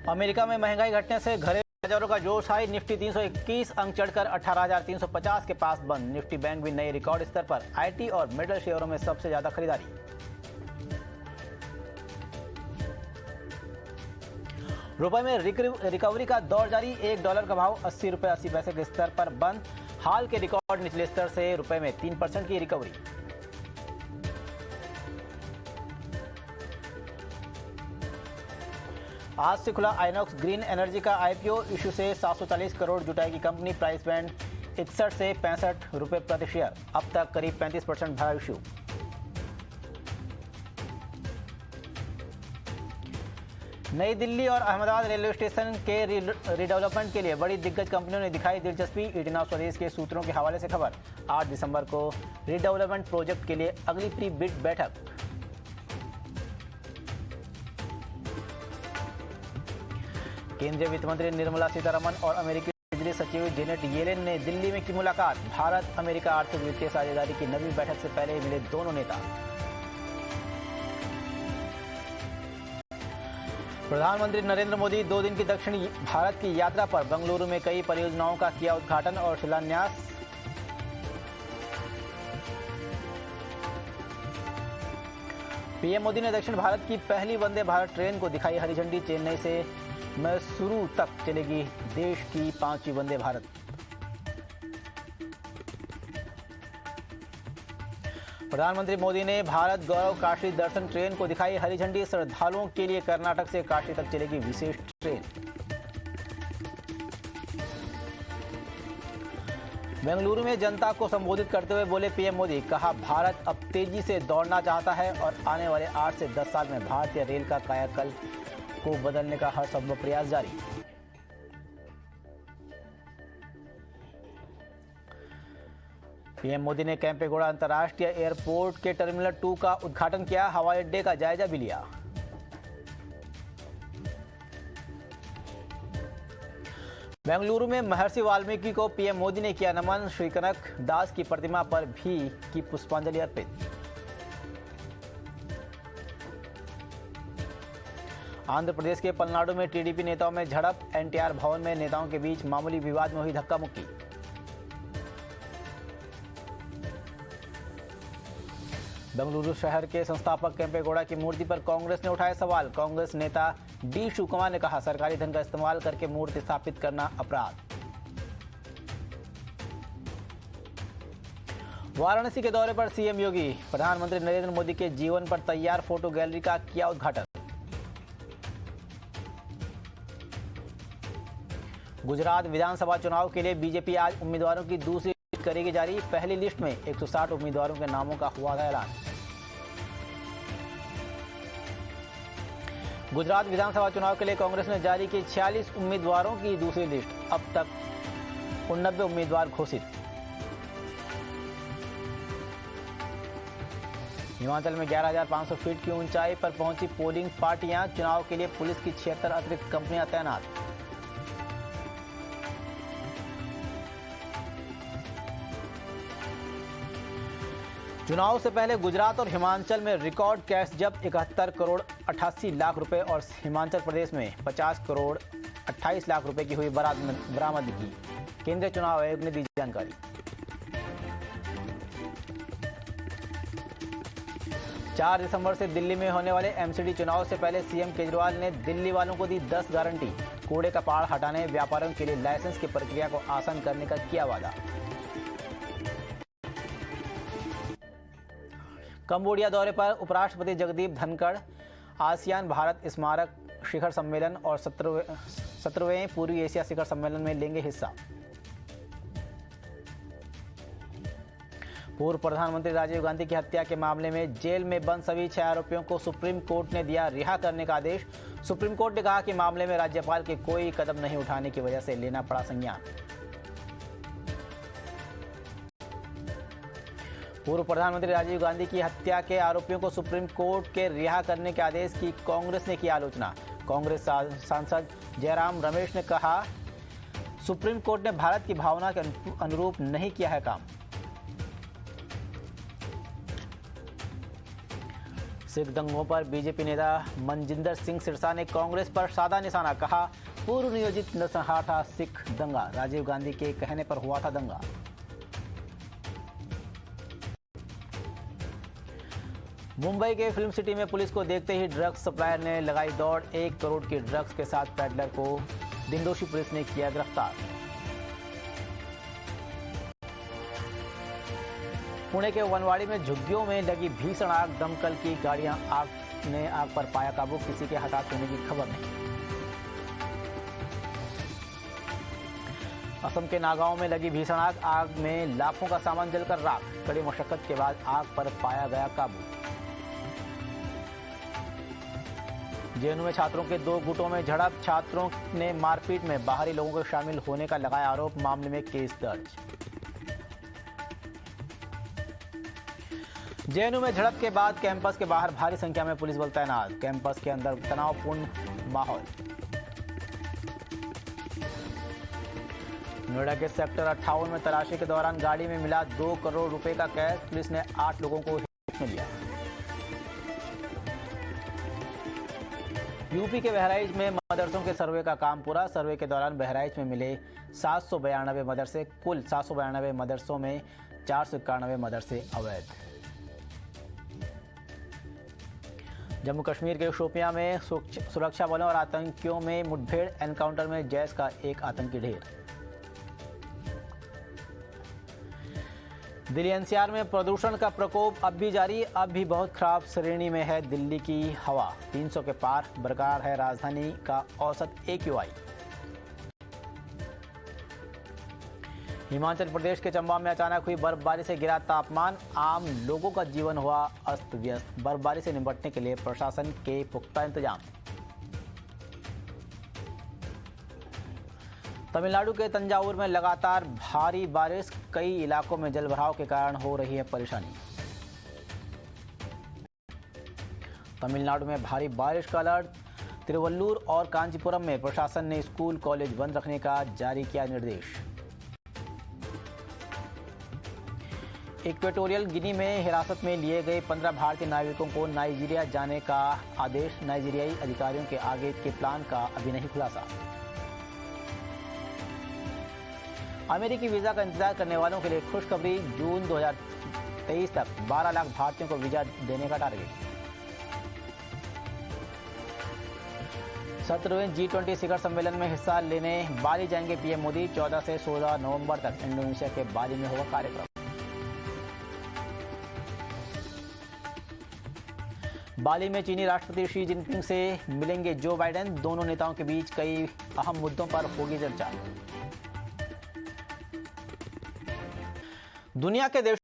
America में महंगाई घटने से घरेलू बाजारों का जोश हाई। निफ्टी 321 अंक चढ़कर 18,350 के पास बंद। निफ्टी बैंक भी नए रिकॉर्ड स्तर पर। आईटी और मेटल शेयरों में सबसे ज्यादा खरीदारी। रुपए में रिकवरी का दौर जारी। $1 का भाव 80 रुपये 80 पैसे के स्तर पर बंद। हाल के रिकॉर्ड निचले स्तर से रुपए में 3% की रिकवरी। आज से खुला आइनॉक्स ग्रीन एनर्जी का आईपीओ। इशू से 740 करोड़ जुटाएगी कंपनी। प्राइस बैंड 61 से 65 रुपए प्रति शेयर। अब तक करीब 35% भरा इशू। नई दिल्ली और अहमदाबाद रेलवे स्टेशन के रीडेवलपमेंट के लिए बड़ी दिग्गज कंपनियों ने दिखाई दिलचस्पी। 18 स्वदेश के सूत्रों के हवाले से खबर। 8 दिसंबर को रीडेवलपमेंट प्रोजेक्ट के लिए अगली प्री बिड बैठक। केंद्रीय वित्त मंत्री निर्मला सीतारमण और अमेरिकी बिजली सचिव जेनेट येलेन ने दिल्ली में की मुलाकात। भारत अमेरिका आर्थिक वित्तीय साझेदारी की नवी बैठक से पहले मिले दोनों नेता। प्रधानमंत्री नरेंद्र मोदी 2 दिन की दक्षिण भारत की यात्रा पर। बेंगलुरु में कई परियोजनाओं का किया उद्घाटन और शिलान्यास। पीएम मोदी ने दक्षिण भारत की पहली वंदे भारत ट्रेन को दिखाई हरी झंडी। चेन्नई से मैसूरू तक चलेगी देश की 5वीं वंदे भारत। प्रधानमंत्री मोदी ने भारत गौरव काशी दर्शन ट्रेन को दिखाई हरी झंडी। श्रद्धालुओं के लिए कर्नाटक से काशी तक चलेगी विशेष ट्रेन। बेंगलुरु में जनता को संबोधित करते हुए बोले पीएम मोदी। कहा, भारत अब तेजी से दौड़ना चाहता है और आने वाले 8 से 10 साल में भारतीय रेल का कायाकल्प को बदलने का हर संभव प्रयास जारी। पीएम मोदी ने केम्पेगौड़ा अंतर्राष्ट्रीय एयरपोर्ट के टर्मिनल 2 का उद्घाटन किया। हवाई अड्डे का जायजा भी लिया। बेंगलुरु में महर्षि वाल्मीकि को पीएम मोदी ने किया नमन। श्री कनक दास की प्रतिमा पर भी की पुष्पांजलि अर्पित। आंध्र प्रदेश के पलनाडु में टीडीपी नेताओं में झड़प। एनटीआर भवन में नेताओं के बीच मामूली विवाद में हुई धक्का मुक्की। बेंगलुरु शहर के संस्थापक केम्पेगौड़ा की मूर्ति पर कांग्रेस ने उठाए सवाल। कांग्रेस नेता डी शिवकुमार ने कहा, सरकारी धन का इस्तेमाल करके मूर्ति स्थापित करना अपराध। वाराणसी के दौरे पर सीएम योगी। प्रधानमंत्री नरेंद्र मोदी के जीवन पर तैयार फोटो गैलरी का किया उद्घाटन। गुजरात विधानसभा चुनाव के लिए बीजेपी आज उम्मीदवारों की दूसरी लिस्ट करेगी जारी। पहली लिस्ट में 160 उम्मीदवारों के नामों का हुआ ऐलान। गुजरात विधानसभा चुनाव के लिए कांग्रेस ने जारी की 46 उम्मीदवारों की दूसरी लिस्ट। अब तक 89 उम्मीदवार घोषित। हिमाचल में 11,500 फीट की ऊंचाई पर पहुंची पोलिंग पार्टियां। चुनाव के लिए पुलिस की 76 अतिरिक्त कंपनियां तैनात। चुनाव से पहले गुजरात और हिमाचल में रिकॉर्ड कैश जब्त। 71 करोड़ 88 लाख रुपए और हिमाचल प्रदेश में 50 करोड़ 28 लाख रुपए की हुई बरामदगी। केंद्रीय चुनाव आयोग ने दी जानकारी। चार दिसंबर से दिल्ली में होने वाले एमसीडी चुनाव से पहले सीएम केजरीवाल ने दिल्ली वालों को दी 10 गारंटी। कूड़े का पहाड़ हटाने, व्यापारियों के लिए लाइसेंस की प्रक्रिया को आसान करने का किया वादा। कंबोडिया दौरे पर उपराष्ट्रपति जगदीप धनखड़। आसियान भारत स्मारक शिखर सम्मेलन और 17वें पूर्वी एशिया शिखर सम्मेलन में लेंगे हिस्सा। पूर्व प्रधानमंत्री राजीव गांधी की हत्या के मामले में जेल में बंद सभी 6 आरोपियों को सुप्रीम कोर्ट ने दिया रिहा करने का आदेश। सुप्रीम कोर्ट ने कहा कि मामले में राज्यपाल के कोई कदम नहीं उठाने की वजह से लेना पड़ा संज्ञान। पूर्व प्रधानमंत्री राजीव गांधी की हत्या के आरोपियों को सुप्रीम कोर्ट के रिहा करने के आदेश की कांग्रेस ने की आलोचना। कांग्रेस सांसद जयराम रमेश ने कहा, सुप्रीम कोर्ट ने भारत की भावना के अनुरूप नहीं किया है काम। सिख दंगों पर बीजेपी नेता मनजिंदर सिंह सिरसा ने कांग्रेस पर साधा निशाना, कहा पूर्व नियोजित नरसंहार था सिख दंगा, राजीव गांधी के कहने पर हुआ था दंगा। मुंबई के फिल्म सिटी में पुलिस को देखते ही ड्रग्स सप्लायर ने लगाई दौड़, 1 करोड़ के ड्रग्स के साथ पैडलर को दिंडोशी पुलिस ने किया गिरफ्तार। पुणे के वनवाड़ी में झुग्गियों में लगी भीषण आग, दमकल की गाड़ियां आग पर पाया काबू, किसी के हताहत होने की खबर नहीं। असम के नागांव में लगी भीषण आग में लाखों का सामान जलकर राख, कड़ी मशक्कत के बाद आग पर पाया गया काबू। जेएनयू में छात्रों के 2 गुटों में झड़प, छात्रों ने मारपीट में बाहरी लोगों के शामिल होने का लगाया आरोप, मामले में केस दर्ज। जेएनयू में झड़प के बाद कैंपस के बाहर भारी संख्या में पुलिस बल तैनात, कैंपस के अंदर तनावपूर्ण माहौल। नोएडा के सेक्टर 58 में तलाशी के दौरान गाड़ी में मिला 2 करोड़ रुपए का कैश, पुलिस ने 8 लोगों को हिरासत में लिया। यूपी के बहराइच में मदरसों के सर्वे का काम पूरा, सर्वे के दौरान बहराइच में मिले 792 मदरसे, कुल 792 मदरसों में 491 मदरसे अवैध। जम्मू कश्मीर के शोपियां में सुरक्षा बलों और आतंकियों में मुठभेड़, एनकाउंटर में जैश का एक आतंकी ढेर। दिल्ली एनसीआर में प्रदूषण का प्रकोप अब भी जारी, अब भी बहुत खराब श्रेणी में है दिल्ली की हवा, 300 के पार बरकरार है राजधानी का औसत AQI। हिमाचल प्रदेश के चंबा में अचानक हुई बर्फबारी से गिरा तापमान, आम लोगों का जीवन हुआ अस्त व्यस्त, बर्फबारी से निपटने के लिए प्रशासन के पुख्ता इंतजाम। तमिलनाडु के तंजावुर में लगातार भारी बारिश, कई इलाकों में जलभराव के कारण हो रही है परेशानी। तमिलनाडु में भारी बारिश का अलर्ट, तिरुवल्लुर और कांचीपुरम में प्रशासन ने स्कूल कॉलेज बंद रखने का जारी किया निर्देश। इक्वेटोरियल गिनी में हिरासत में लिए गए 15 भारतीय नागरिकों को नाइजीरिया जाने का आदेश, नाइजीरियाई अधिकारियों के आगे के प्लान का अभी नहीं खुलासा। अमेरिकी वीजा का इंतजार करने वालों के लिए खुशखबरी, जून 2023 तक 12 लाख भारतीयों को वीजा देने का टारगेट। 17वें G20 शिखर सम्मेलन में हिस्सा लेने बाली जाएंगे पीएम मोदी, 14 से 16 नवंबर तक इंडोनेशिया के बाली में होगा कार्यक्रम। बाली में चीनी राष्ट्रपति शी जिनपिंग से मिलेंगे जो बाइडेन, दोनों नेताओं के बीच कई अहम मुद्दों पर होगी चर्चा। दुनिया के देश